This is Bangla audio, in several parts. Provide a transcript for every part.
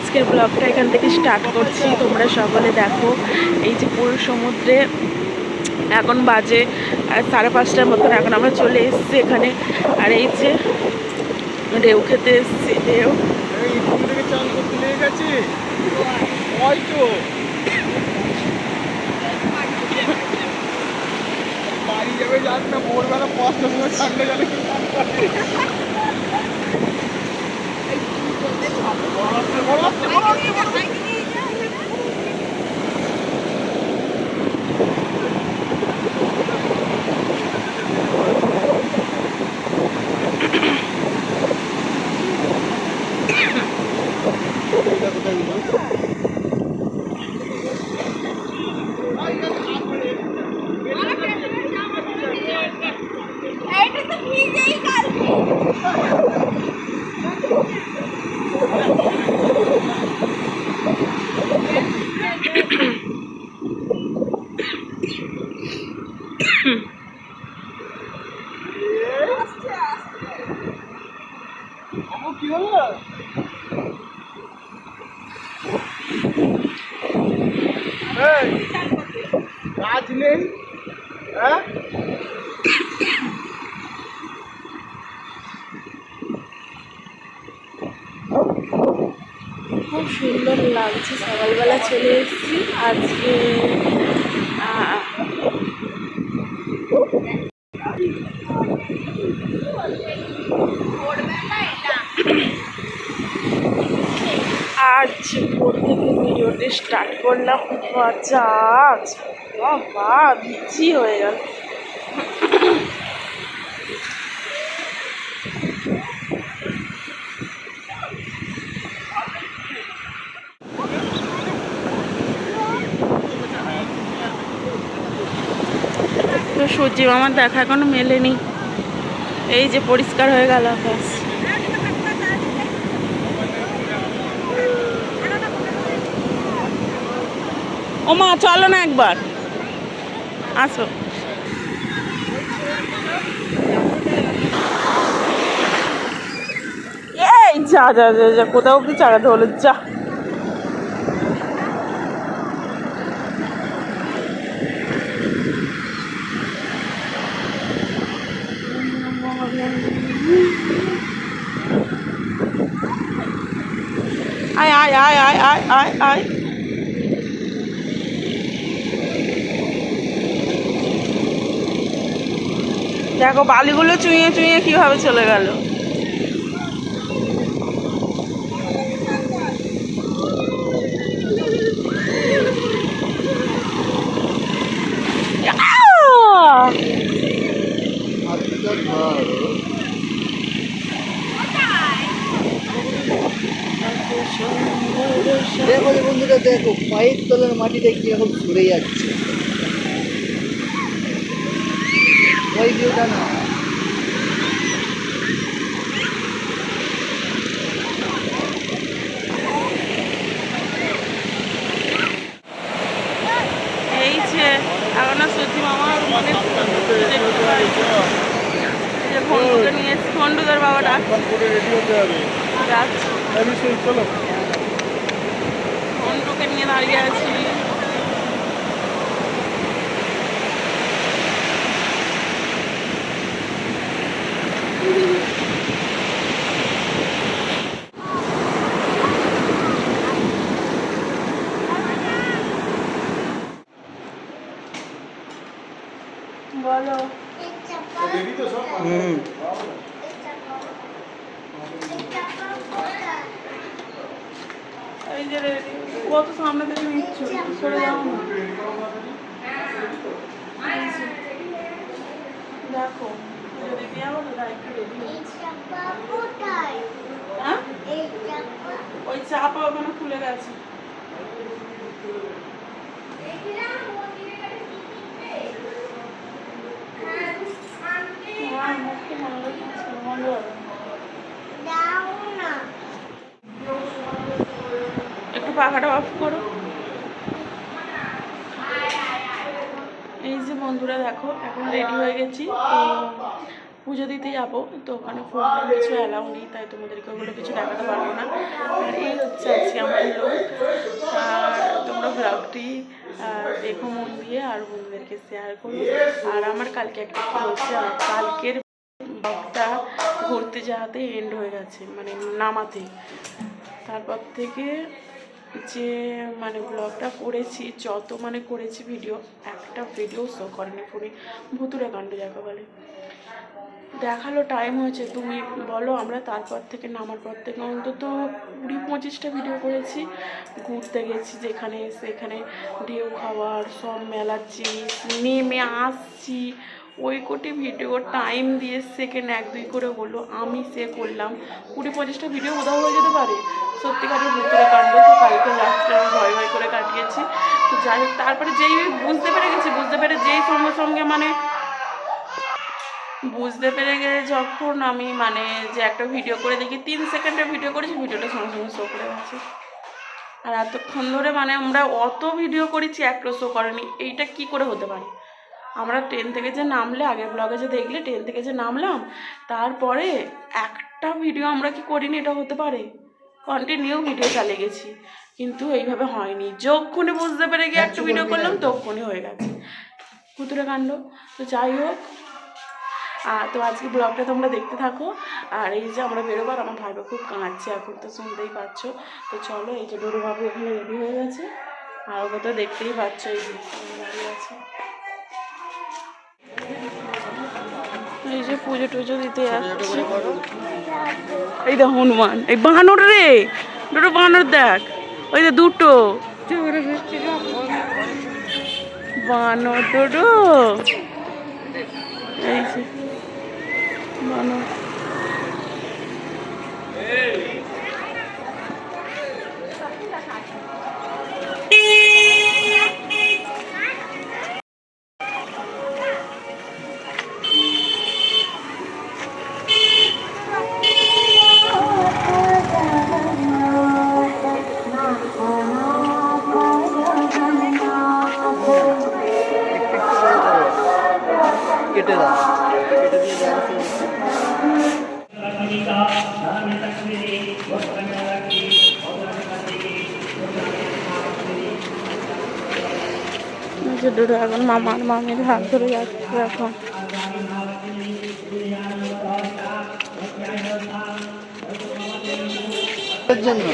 আজকের ব্লগটা এখান থেকে স্টার্ট করছি। তোমরা সকলে দেখো, এই যে পুরো সমুদ্রে এখন বাজে 5:30টার মতন। এখন আমরা চলে এসেছি এখানে। আর এই যে ঢেউ খেতে এসেছি। ঢেউ চান করতে লেগে গেছে। বাড়ি যাবে যান না, ভোরবেলা 5টার সময় ঠান্ডা জলে চান করে। কি হলো? কাজ নেই, হ্যাঁ? খুব সুন্দর লাগছে। সকালবেলা চলে এসেছি আজকে। আজ ভোর থেকে ভিডিওটি স্টার্ট করলাম। বাবা বিচি হয়ে গেল। তো সূর্যি মামার দেখা এখনো মেলেনি। এই যে পরিষ্কার হয়ে গেল আকাশ। ও মা চলো না একবার, আসো। এই যা যা যা যা, কোথাও অব্দি চালাতে হলো, যা। আয় আয় আয় আয় আয় আয় আয়। দেখো বালিগুলো চুইয়ে চুইয়ে কিভাবে চলে গেল। দেখো বন্ধুরা, দেখো পায়ের তলার মাটিটা কিরকম সরে যাচ্ছে। ওই ভিউটা না, এই যে এখনো সূর্যি মামার মানে ফন্ডুকে নিয়ে এসছি। ফন্ডুদের বাবাটা রেডি হতে হবে। যাচ্ছে, চলো। ফন্ডুকে নিয়ে দাঁড়িয়ে আছি। বলো। এই যে রেডি, কত সামনে থেকে নিচ্ছ, সরে যাও না। দেখো রেডি যাবো তো, তাই একটু রেডি হচ্ছে। হ্যাঁ, ওই চাপা ওখানে খুলে গেছে। একটু পাখাটা অফ করো। এই যে বন্ধুরা দেখো, এখন রেডি হয়ে গেছি। তো পুজো দিতে যাবো, তো ওখানে ফোন কিছু অ্যালাউ নেই, তাই তোমাদেরকে ওগুলো কিছু দেখাতে পারবো না। আর এই হচ্ছে আজকে আমার লোক। আর তোমরা ব্লগটি দেখো মন দিয়ে, আর বন্ধুদেরকে শেয়ার করো। আর আমার কালকে একটা কী হচ্ছে, আমার কালকের ব্লগটা ঘুরতে যাওয়াতে এন্ড হয়ে গেছে, মানে নামাতে। তারপর থেকে যে মানে ব্লগটা করেছি, যত মানে করেছি ভিডিও, একটা ভিডিও শো করেনি ফোনে। ভুতুরে কাণ্ড যাকে বলে। দেখালো টাইম হয়েছে, তুমি বলো। আমরা তারপর থেকে নামার পর থেকে অন্তত 20-25টা ভিডিও করেছি। ঘুরতে গেছি যেখানে, সেখানে ঢেউ খাওয়ার, সব মেলার জিনিস, নেমে আসছি, ওই কোটি ভিডিও টাইম দিয়ে সেকেন্ড 1-2 করে হলো আমি সে করলাম। 20-25টা ভিডিও উদাহ হয়ে যেতে পারে। সত্যিকারের ভুতুরে কাণ্ড। তো কালকে রাত্রে আমি ভয় ভয় করে কাটিয়েছি। তো যাই হোক, তারপরে যেই বুঝতে পেরে গেছি, বুঝতে পেরে যেই সঙ্গে সঙ্গে মানে বুঝতে পেরে গেলে যখন আমি মানে যে একটা ভিডিও করে দেখি 3 সেকেন্ডের ভিডিও করেছি, ভিডিওটা সঙ্গে সঙ্গে শো করে গেছে। আর এতক্ষণ ধরে মানে আমরা অত ভিডিও করেছি, একটা শো করেনি। এইটা কি করে হতে পারে? আমরা ট্রেন থেকে যে নামলে, আগের ব্লগে যে দেখলে ট্রেন থেকে যে নামলাম, তারপরে একটা ভিডিও আমরা কি করিনি? এটা হতে পারে? কন্টিনিউ ভিডিও চালিয়ে গেছি, কিন্তু এইভাবে হয়নি। যখনই বুঝতে পেরে গিয়ে একটা ভিডিও করলাম, তখনই হয়ে গেছে ভুতুরে কাণ্ড। তো যাই হোক, তো আজকে ব্লগটা তোমরা দেখতে থাকো। আর এই যে আমরা বেরোবার, আমার ভাইবা খুব কাঁদছে এখন, তো শুনতেই পাচ্ছ। তো চলো, এই যে ডোরুবাবু এখানে রেডি হয়ে গেছে, আর ওকে তো দেখতেই পাচ্ছ, এই যে দাঁড়িয়ে আছে। এই যে পুজো টুজো দিতে যাচ্ছে। এই দেখ হনুমান, এই বানর রে, দুটো বানর দেখ, ওই যে দুটো বানর, দুটো এই যে বানর। কেটে দাও, কেটে দিয়ে দাও। এখন মামার মামির হাত ধরে যাচ্ছে এখন। জন্য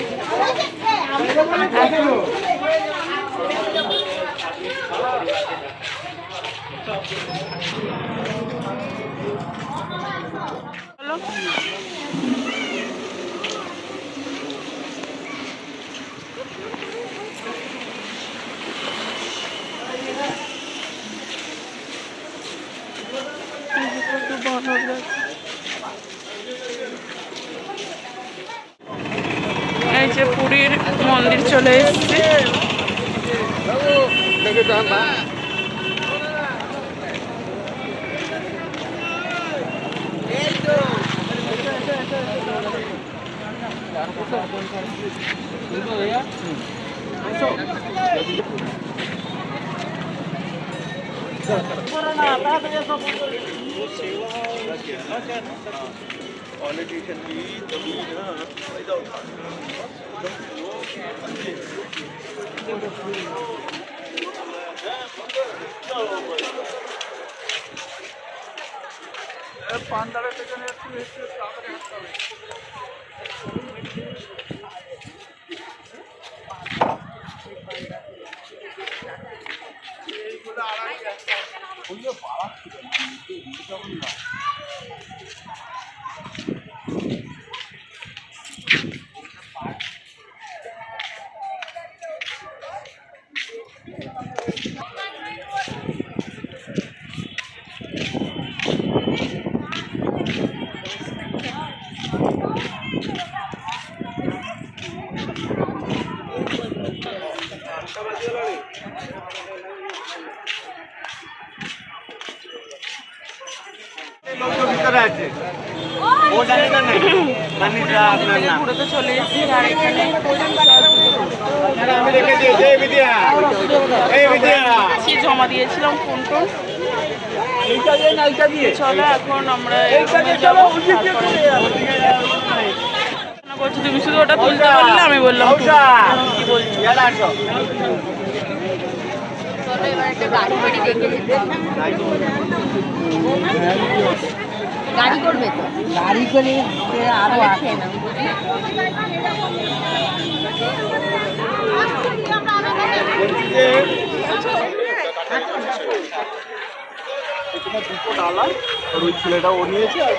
এই যে পুরীর মন্দির চলে এসেছে। पॉलिटिशियन की जमीन पांडारे থেকে একটু একটু তাড়াতাড়ি আসতে হবে। এইগুলো আড়াই একটা ওইও বাড়া ছিল না, তখন না আছে ও জানে না মানিরা আপনার নাম ঘুরতে চলে এসেছি। আর এখানে আমি রেখে দিয়েছি। এই বিদ্যা জমা দিয়েছিলাম ফোন টোন। চলো এখন আমরা এই রুমে যাবো। বলছি তুমি শুধু ওটা তুলতে বললে, আমি বললাম কি বলছো। চলো এবার একটা গাড়ি বাড়ি দেখে যেতে হবে। গাড়ি করবে তো? গাড়ি করে আরো আছে। দুটো ডালা আর ওই ছেলেটা ও নিয়েছে। আর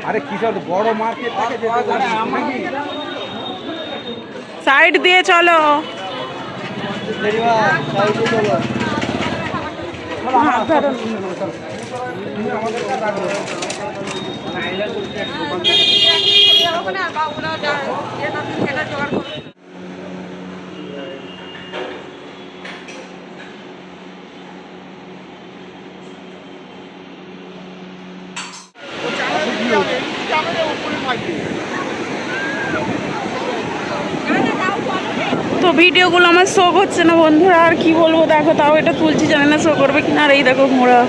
আরে কিসব বড় মার্কেট থেকে যেতে পারে নাকি? সাইড দিয়ে চলো। হাত ধরো। তো ভিডিওগুলো আমার শো করছে না বন্ধুরা, আর কি বলবো। দেখো তাও এটা তুলছি, জানি না শো করবে কিনা। আর এই দেখো ঘোড়া।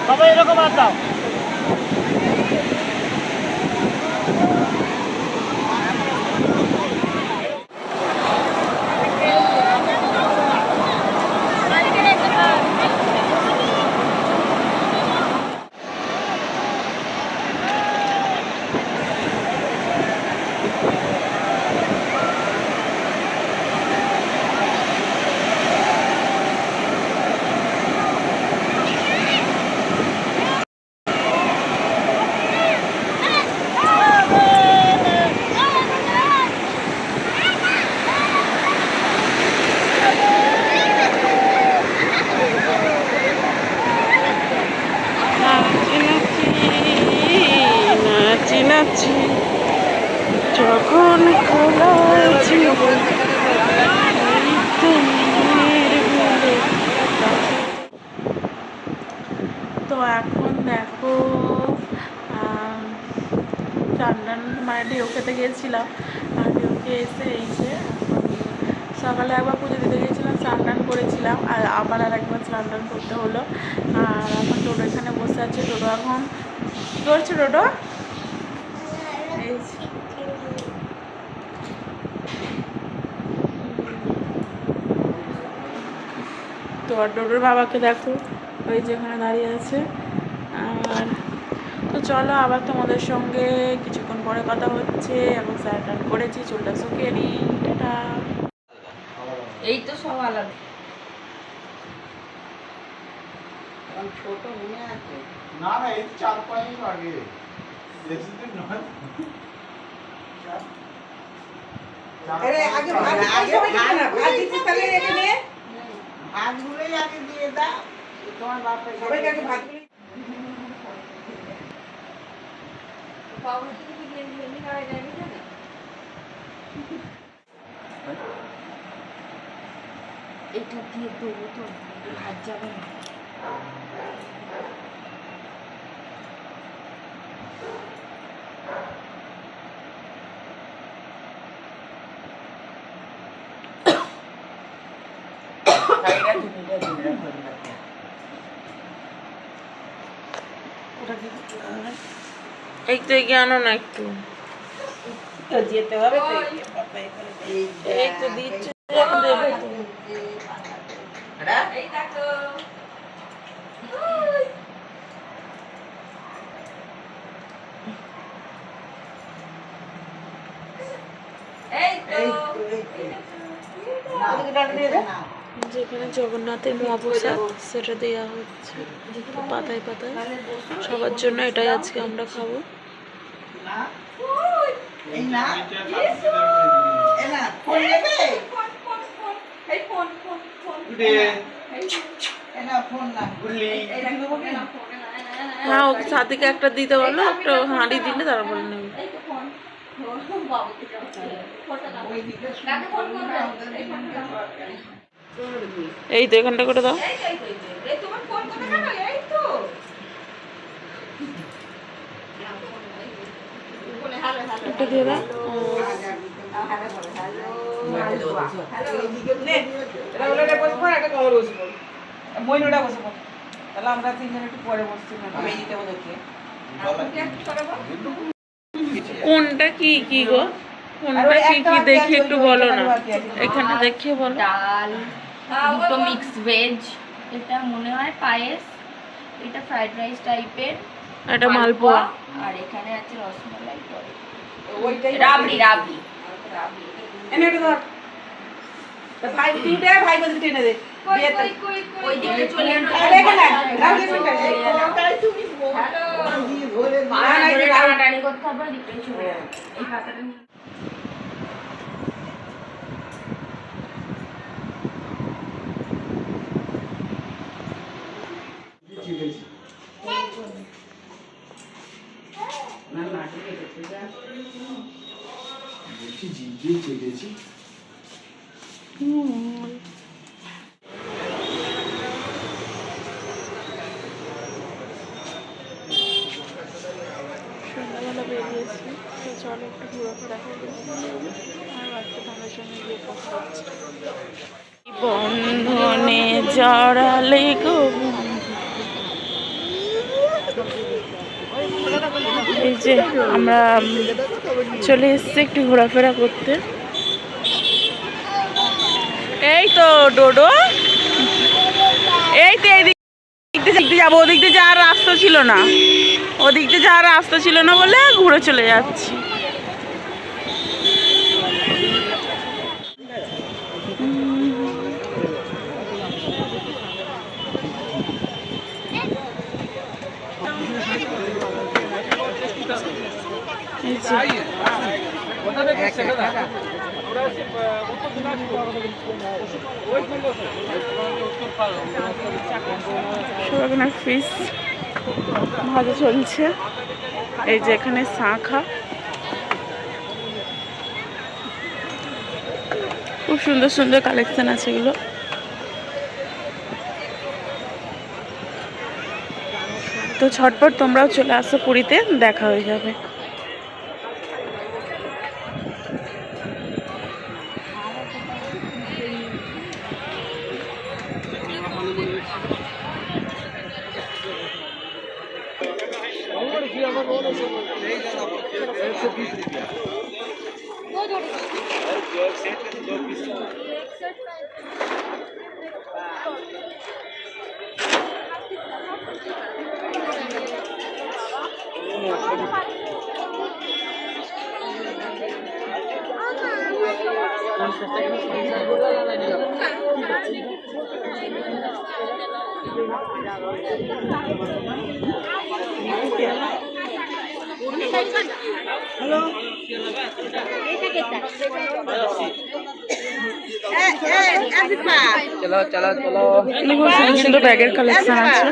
সবাই এরকম আর দাও। নাচি নাচি যখন খোলা জীবন। তো এখন দেখো চান্দান মানে ঢেউ খেতে গিয়েছিলাম। আর ঢেউ খেয়ে এসে এই যে সকালে একবার পুজো দিতে গিয়েছিলাম, স্নান টান করেছিলাম। আর আবার একবার স্নান টান করতে হলো। আর এখন টোটো এখানে বসে আছে। টোটো এখন কী করছে টোটো? এই তো আর টোটোর বাবাকে দেখো ওই যেখানে দাঁড়িয়ে আছে। আর তো চলো আবার তোমাদের সঙ্গে কিছুক্ষণ পরে কথা হচ্ছে। এবং স্নান টান করেছি, চুলটা শুকিয়ে নিই। টাটা। এই তো সব আলাদা। ছোট মনে আছে। না না, এই 4-5 দিন আগে, বেশি দিন নয়। আরে আগে ভাত দিতে তাহলে এখানে ভাতগুলোই আগে দিয়ে দাও। তোমার বাপের সবাইকে আগে ভাতগুলো এটা দিয়ে দেবো তো ভাত যাবে না। এই তো এগিয়ে আনো না একটু। তো যেতে হবে তো এগিয়ে, পাপা এখানে এই তো দিচ্ছে, যখন দেবে তো। এই দেখো যেখানে জগন্নাথের মহাপ্রসাদ সেটা দেওয়া হচ্ছে পাতায় পাতায় সবার জন্য। এটাই আজকে আমরা খাবো। হ্যাঁ, ওকে সাথীকে একটা দিতে বলো, একটা হাঁড়ি দিলে তারপরে নেবে। এই তো এখানটা করে দাও। একটা দিয়ে দাও। মইনুটা বসবো, তাহলে আমরা তিনজন একটু পরে বসছি না, আমি দিতে ওদেরকে। কোনটা কি কি গো, কোনটা কি কি দেখি একটু বলো না, এখানটা দেখিয়ে বলো। ডাল, দুটো মিক্স ভেজ, এটা মনে হয় পায়েস, এটা ফ্রাইড রাইস টাইপের, এটা মালপোয়া, আর এখানে আছে রসমালাই, ওইটাই রাবড়ি রাবড়ি। এনে একটু ধর। তা ভাই তিনটে ভাই বলতে টেনে দে। বিয়েতে। ওই দিকে চলে গেল। আরে এখানে রাবড়ি তিনটে। না না এটা টানাটানি করতে হবে, দিকে চলে গেল। এই পাতাটা নিয়ে বলছি জিভ দিয়ে চেটেছি। সন্ধ্যাবেলা বেরিয়েছি, তো চলো একটু ঘোরাফেরা করবো আর বাড়িতে তোমাদের সঙ্গে গিয়ে কথা হচ্ছে। বন্ধনে জড়ালে গো এই যে আমরা চলে এসেছি একটু ঘোরাফেরা করতে। এই তো ডোডো, এই তো এই দিক দিয়ে যাবো, ওদিক দিয়ে যাওয়ার রাস্তা ছিল না, ওদিক দিয়ে যাওয়ার রাস্তা ছিল না বলে ঘুরে চলে যাচ্ছি। এখানে ফিশ ভাজা চলছে, এই যে এখানে শাঁখা, খুব সুন্দর সুন্দর কালেকশন আছে এগুলো। তো ঝটপট তোমরাও চলে আসো পুরীতে, দেখা হয়ে যাবে। चलो चलो चलो সুন্দর সুন্দর ব্যাগের কালেকশন আছে।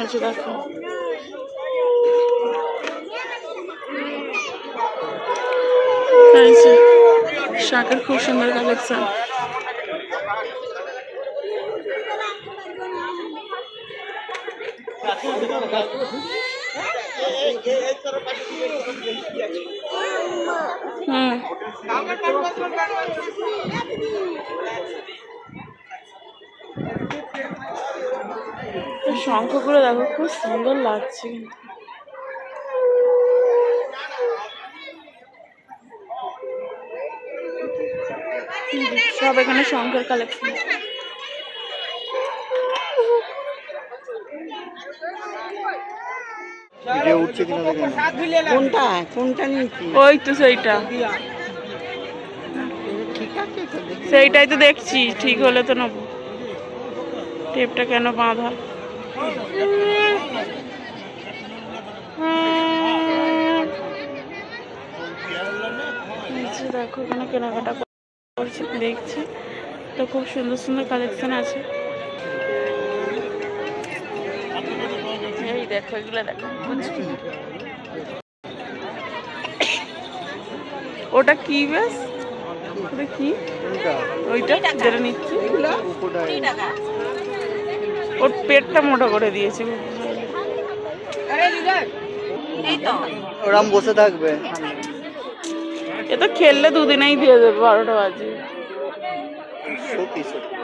আচ্ছা দেখো, শাকের খুব সুন্দর কালেকশন। শঙ্খগুলো দেখো খুব সুন্দর লাগছে কিন্তু। সব এখানে শঙ্খের কালেকশন। কোনটা কোনটা নিয়েছি? ওই তো সেইটা, ঠিক আছে তো দেখি। সেইটাই তো দেখছি, ঠিক হলে তো নেবো। টেপটা কেন বাঁধা? নিচে দেখো এখানে কেনাকাটা করছি, দেখছি তো খুব সুন্দর সুন্দর কালেকশন আছে। এই দেখো এগুলো দেখো, বুঝছি ওটা কি বেশ, ওটা কি? ওইটা যেটা নিচ্ছি ওর পেটটা মোটা করে দিয়েছে। ওরাম বসে থাকবে। এ তো খেললে দুদিনেই দিয়ে দেবে, 12টা বাজে। সত্যি সত্যি।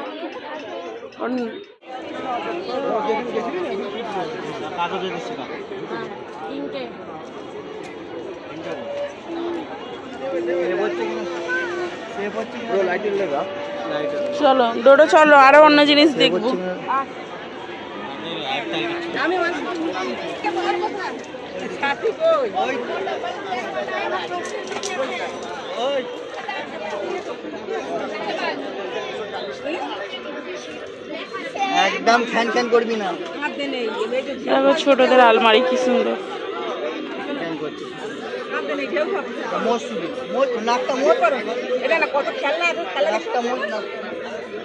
চলো ডোডো চলো, আরো অন্য জিনিস দেখবো। একদম খ্যান খ্যান করবি না। দেখো ছোটদের আলমারি কি সুন্দর।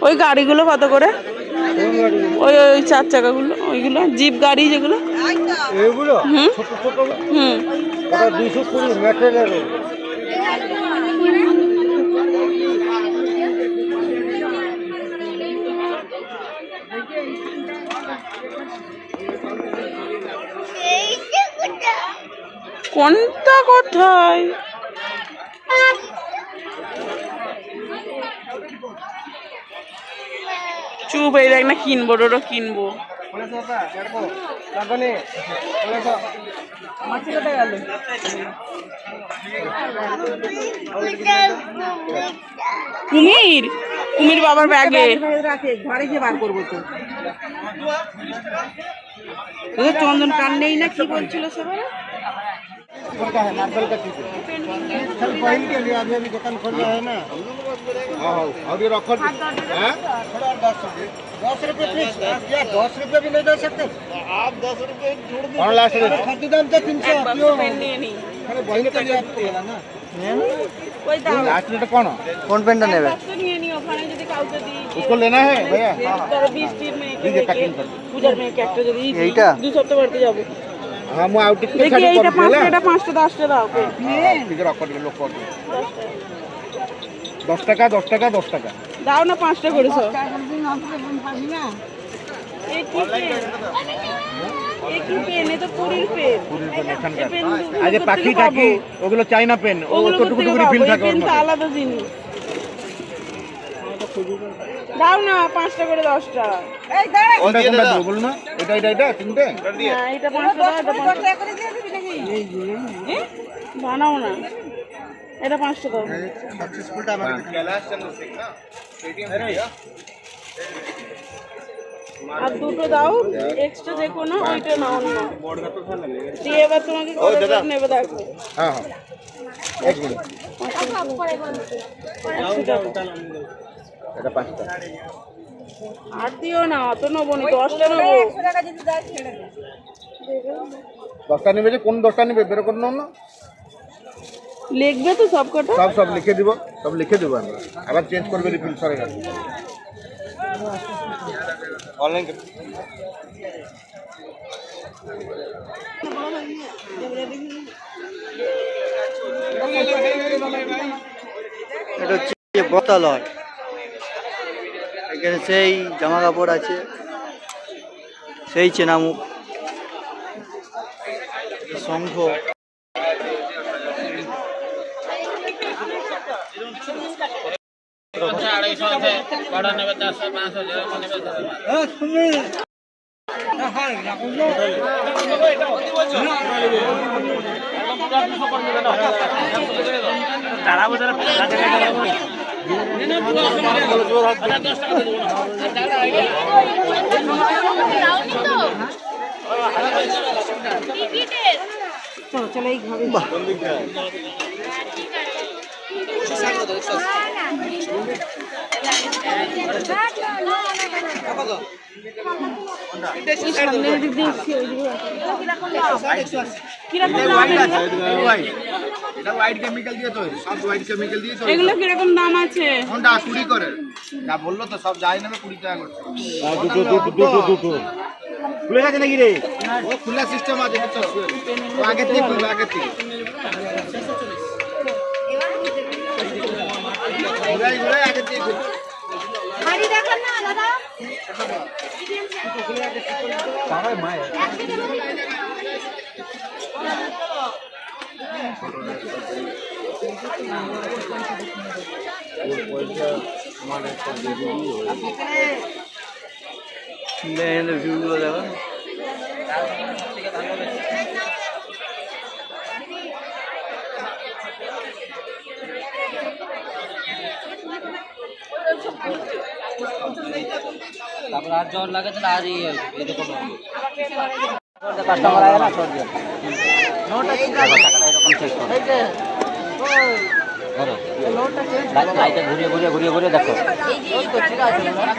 ওই গাড়িগুলো কত করে? ওই ওই 4 চাকাগুলো, ওইগুলো জিপ গাড়ি যেগুলো। এগুলো হুম ছোট ছোট হুম। ওটা 220 ম্যাটেরিয়াল। কোনটা কোথায়? চুপ, এই দেখ না কিনবো, ডোডো কিনবো। কুমির, কুমির বাবার ব্যাগে। ঘরে গিয়ে বার করবো তো। ওদের চন্দন কান নেই না কি বলছিল সবাই? उनका है नारकल का चीज कल पहन के लिए अभी दुकान खोल रहा है ना। हाँ और ये रखो हैं 10 रुपये पीस। क्या 10 रुपये भी नहीं दे सकते आप? 10 रुपये जोड़ दो और लास्ट में खाद्य दाम तो 300 क्यों? अरे बहन के लिए आपको बोला ना। लास्ट रेट कौन कौन पेंटा नेबे? उसको लेना है भैया। दीजिए पैकिंग कर পূজার মেয়েকে একটা যদি এইটা? 2 সপ্তাহ বাড়তে যাবে। हाँ मैं आउट टिकट দেখি এইটা 5টা, এটা 5টা 10টা দাও। ठीक है रखो लोग को 10 টাকা 10 টাকা 10 টাকা দাও না, 5টা করেছো। আজ পাখি টাকি ওগুলো চাইনা পেন ও কতটুকু করে ফিল থাকে ওর মধ্যে আলাদা জিনিস। দাও না 5টা করে 10টা। এই দাঁড়া, কোনটা কোনটা দেবো বল না? এটা এটা এটা তিনটে হ্যাঁ এটা 5টা দাও, এটা 5টা করে দিয়ে দিবি নাকি? বানাও না, এটা 5টা দাও। सक्सेसफुलটা আমাকে कैलाश चंद्र सिंह ना पेटीएम भैया আর দুটো দাও এক্সট্রা, যে কোনো ওইটা নাও না দিয়ে এবার তোমাকে কত করে নেবে দেখো। হ্যাঁ হ্যাঁ এক মিনিট এটা 5টা আর দিও না, অত নেবো না, 10টা নেবো। 10টা নেবে যে কোন 10টা নেবে বের করে নাও না। লিখবে তো সব কটা? সব সব লিখে দিব, সব লিখে দেবো আমরা, আবার চেঞ্জ করবে রিফিল সরে গেছে অনলাইন। এটা হচ্ছে বোতালয়। এখানে সেই জামা কাপড় আছে, সেই চেনামুখ, শঙ্খ। তারা বোঝার এগুলো কিরকম দাম আছে? ঘন্টা 20 করে যা বললো তো সব যাই নেবে 20 টাকা করে। দুটো খুলে গেছে নাকি রে? ও খোলা সিস্টেম আছে বুঝছো, ও আগে থেকে খুলবে আগে থেকে ঘুরাই ঘুরাই আগে থেকে খুলবে। বাড়ি দেখেন না দাদা। তারপর আর জ্বর লাগে তাহলে আর এই এরকম কাস্টমার আয় না ছোট দিয়ে টাকাটা এরকম চেক করো লাইটে ঘুরিয়ে ঘুরিয়ে ঘুরিয়ে ঘুরিয়ে দেখো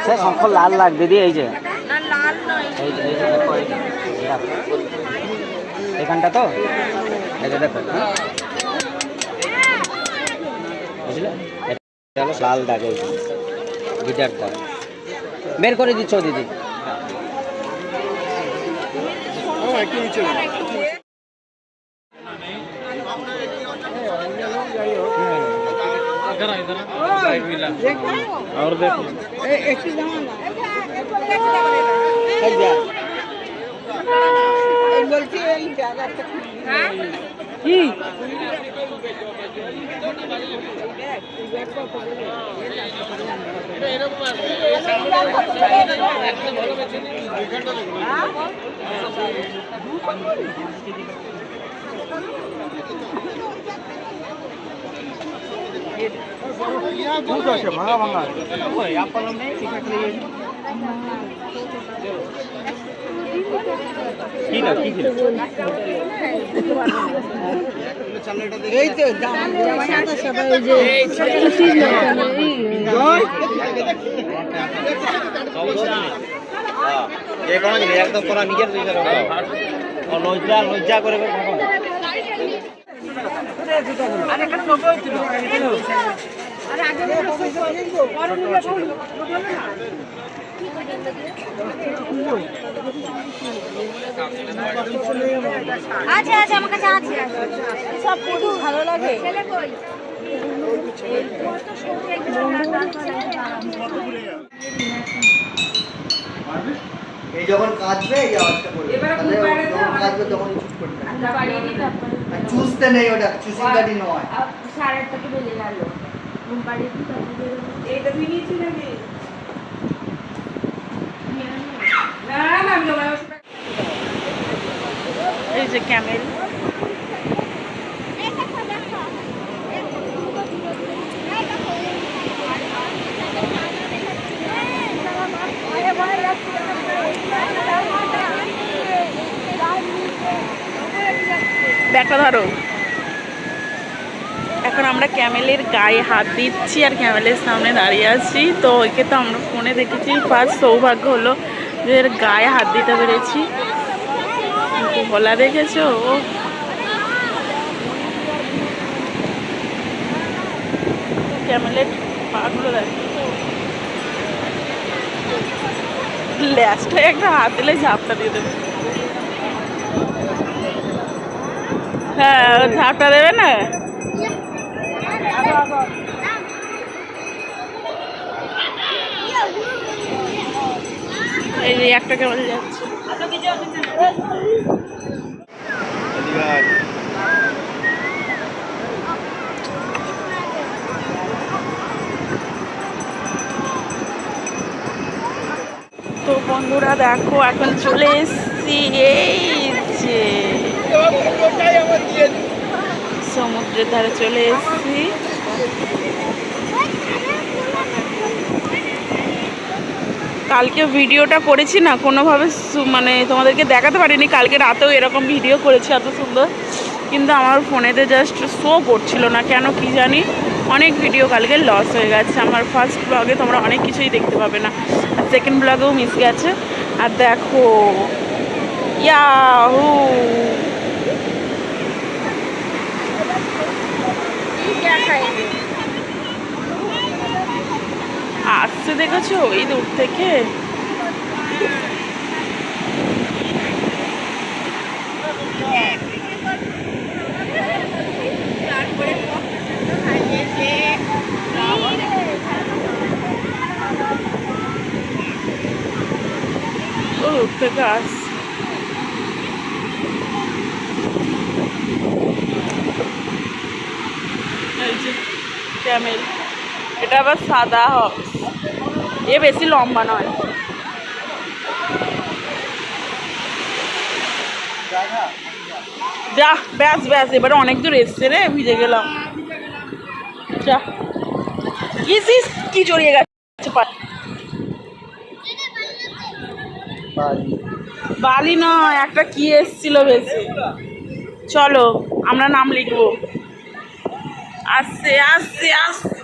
সে শঙ্খ লাল লাগ দিদি এই যে না লাল নয়। এই যে দেখো এই যে এখানটা তো এই যে দেখো বুঝলে এটা হলো লাল দাগ এই গিটার দাগ বের করে দিচ্ছ দিদি और देखो ভাঙা ভাঙা এই তো একদম তোরা নিজের লজ্জা লজ্জা করে আছে আছে আমার কাছে আছে সব খুব ভালো লাগে। এই যখন কাঁদবে এই আওয়াজটা করবে, তাহলে ও যখন কাঁদবে তখন চুপ করবে। আর চুষতে নেই, ওটা চুষিং গাড়ি নয়। 8:30 বেজে গেল। এইটা তুই নিয়েছি নাকি? এই যে ক্যামেল, ব্যাগটা ধরো। এখন আমরা ক্যামেলের গায়ে হাত দিচ্ছি আর ক্যামেলের সামনে দাঁড়িয়ে আছি। তো ওইকে তো আমরা ফোনে দেখেছি, ফার্স্ট সৌভাগ্য হলো যে এর গায়ে হাত দিতে পেরেছি। গলা দেখেছো? ক্যামেলের পাগুলো দেখো, ল্যাসটায় একটা হাত দিলে ঝাপটা দিয়ে দেবে। হ্যাঁ, ঝাপটা দেবে না। এই যে একটা কেমন যাচ্ছে। বন্ধুরা দেখো এখন চলে এসছি এই যে সমুদ্রের ধারে চলে এসছি। কালকে ভিডিওটা করেছি না কোনোভাবে মানে তোমাদেরকে দেখাতে পারিনি। কালকে রাতেও এরকম ভিডিও করেছি এত সুন্দর, কিন্তু আমার ফোনেতে জাস্ট শো করছিল না কেন কি জানি। অনেক ভিডিও কালকে লস হয়ে গেছে আমার। ফার্স্ট ব্লগে তোমরা অনেক কিছুই দেখতে পাবে না, আর সেকেন্ড ব্লগেও মিস গেছে। আর দেখো ইয়াহু আসছে দেখেছো এই দূর থেকে। দূর থেকে আসছে। এই যে ক্যামেল, এটা আবার সাদা হর্স, এ বেশি লম্বা নয়। যা ব্যাস ব্যাস, এবারে অনেক দূর এসছে রে, ভিজে গেলাম। যা কি জড়িয়ে গেছে পায়ে। বালি নয়, একটা কি এসছিল বেশি। চলো আমরা নাম লিখবো। আসছে আসছে আসছে।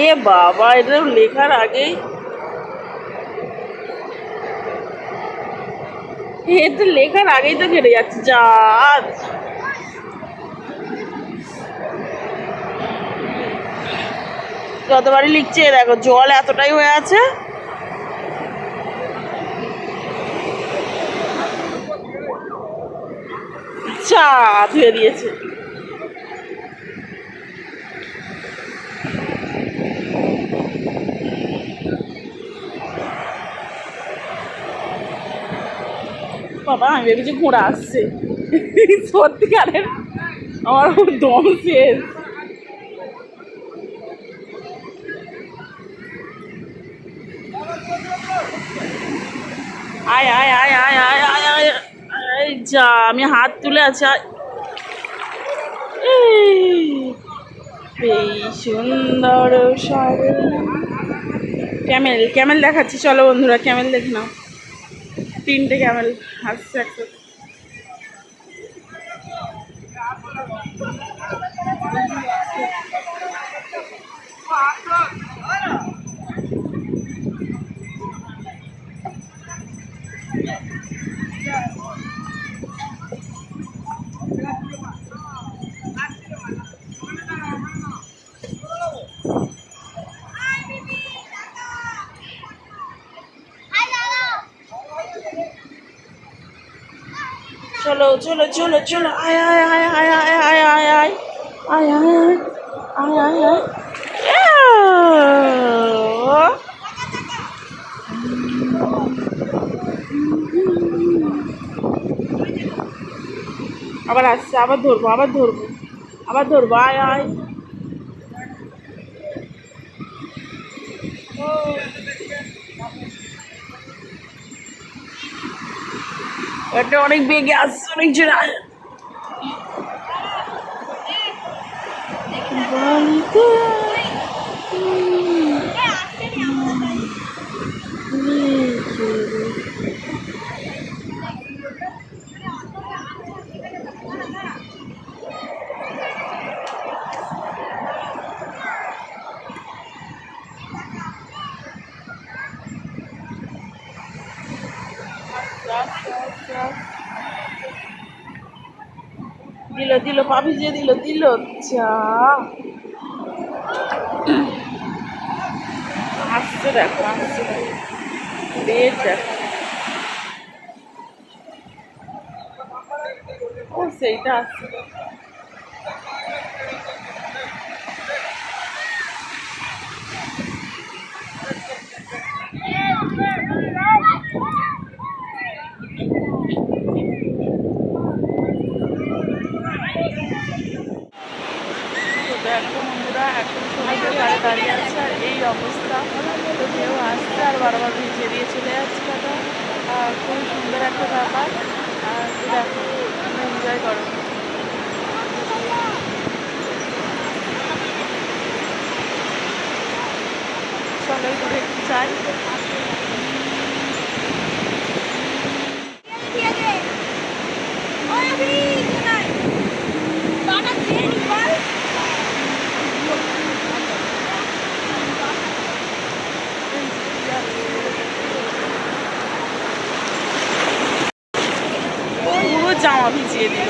এ বাবা, এটা লেখার আগেই তো লেখার আগেই তো ঘেটে যাচ্ছে। যা যতবারই লিখছে দেখো জল এতটাই হয়ে আছে। চা ধুয়ে দিয়েছে। বাবা আমি ভেবেছি ঘোড়া আসছে, সত্যিকারের আমার দম শেষ। আয় আয় আয় আয় আয় আয় আয়। এই যা, আমি হাত তুলে আছি। এই সুন্দর ক্যামেল ক্যামেল দেখাচ্ছি, চলো বন্ধুরা ক্যামেল দেখে নাও। 3টে ক্যামেল আসছে একসাথে। চলো চলো চলো চলো, আয় আয় আয় আয় আয় আয় আয় আয় আয় আয় আয় আয় আয়। আবার আসছে, আবার ধরবো আবার ধরবো আবার ধরবো। আয় আয়। এটা অনেক বেগে আসছে, অনেক জোরে। দিল দিল পা ভিজিয়ে দিল দিল। চা আসছে দেখো, আসছে বেশ দেখো। ও সেইটা আসছে। দেখো বন্ধুরা এখন সমুদ্রের ধারে দাঁড়িয়ে আছে, আর এই অবস্থা। তো ঢেউ আসছে আর বারবার ভিজিয়ে দিয়ে চলে যাচ্ছে দাদা। আর খুবই সুন্দর একটা ব্যাপার। আর তো দেখো এনজয় করো। চলো ঘুরে একটু যাই। পুরো জামা ভিজিয়ে দিল,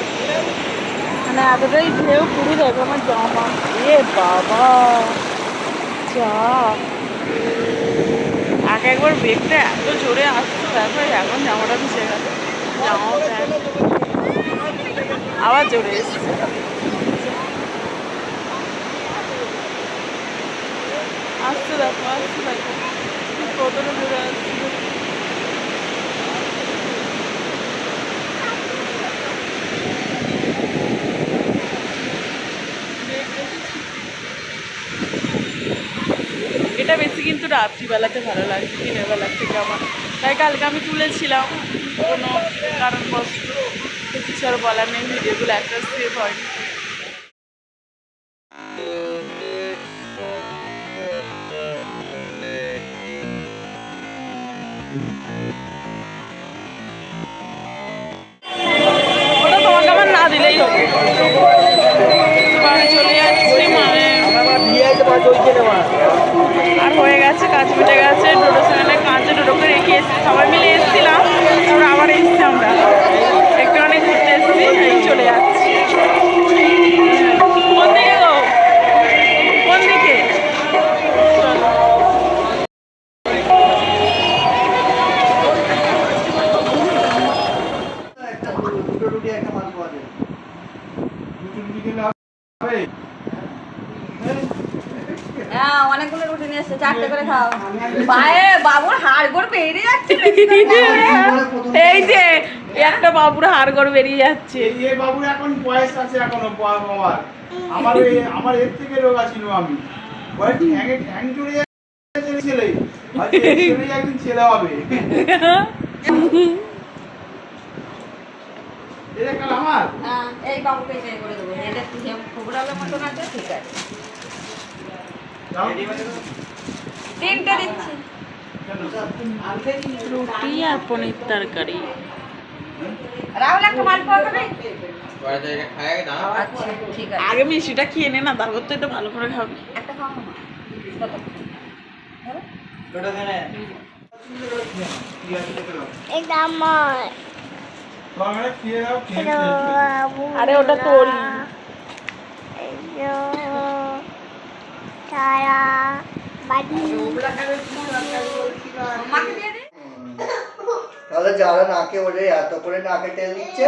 মানে এতটাই ঢেউ পুরো দেখো আমার জামা। এ বাবা যা, একবার বেগটা এত জোরে আসতো দেখো, এখন জামাটা ভিজে গেল। জামা প্যান্ট আবার জোরে এসছে। আসতে দেখো, আসতে দেখো কতটা জোরে আসছে। এটা বেশি কিন্তু রাত্রিবেলাতে ভালো লাগে দিনের বেলার থেকে আমার, তাই কালকে আমি তুলেছিলাম কোনো কারণবশত, কিছু আর বলার নেই, ভিডিওগুলো একটা সেভ হয়নি। ওটা তোমাকে আমার না দিলেই হবে। বাড়ি চলে যাচ্ছি, মানে আর হয়ে গেছে, কাজ মিটে গেছে। টোটো সেখানে কাঁচে টোটোকে রেখে এসেছি, সবাই মিলে এসেছিলাম, তারপর আবার এসেছি আমরা একটু অনেক ঘুরতে এসেছি, এই চলে যাচ্ছি। কোন দিকে গো, কোন দিকে? চলো একটা দুটো রুটি একটা মাল পাওয়া যায়। হ্যাঁ, অনেকগুলো রুটি নিয়ে এসছে, 4টে করে খাও। পায়ে বাবুর হাড় গোড় বেরিয়ে যাচ্ছে। এই যে একটা বাবুর হাড়গড় বেরিয়ে যাচ্ছে। এই বাবুর এখন বয়স আছে, এখনো বাবার আমার এর থেকে রোগা ছিল আমি, ঠ্যাং জুড়ে যাচ্ছে ছেলে, একদিন ছেলে হবে। এটা কাল আমার হ্যাঁ, এই বাবুকে এটাই করে দেবো। এটা খবরালের মতন আছে, ঠিক আছে। 3টে দিচ্ছি। রুটি আর পনির তরকারি। রাহুল একটা মাল পাওয়া যাবে? আচ্ছা, ঠিক আছে। আগে মিষ্টিটা খেয়ে নে না, তারপর তো এটা ভালো করে খাবি। একটা খাও না। কত? আরে ওটা তোরই। মাকে দিয়ে দে। তাহলে যারা নাকে ওরে এত করে নাকে তেল দিচ্ছে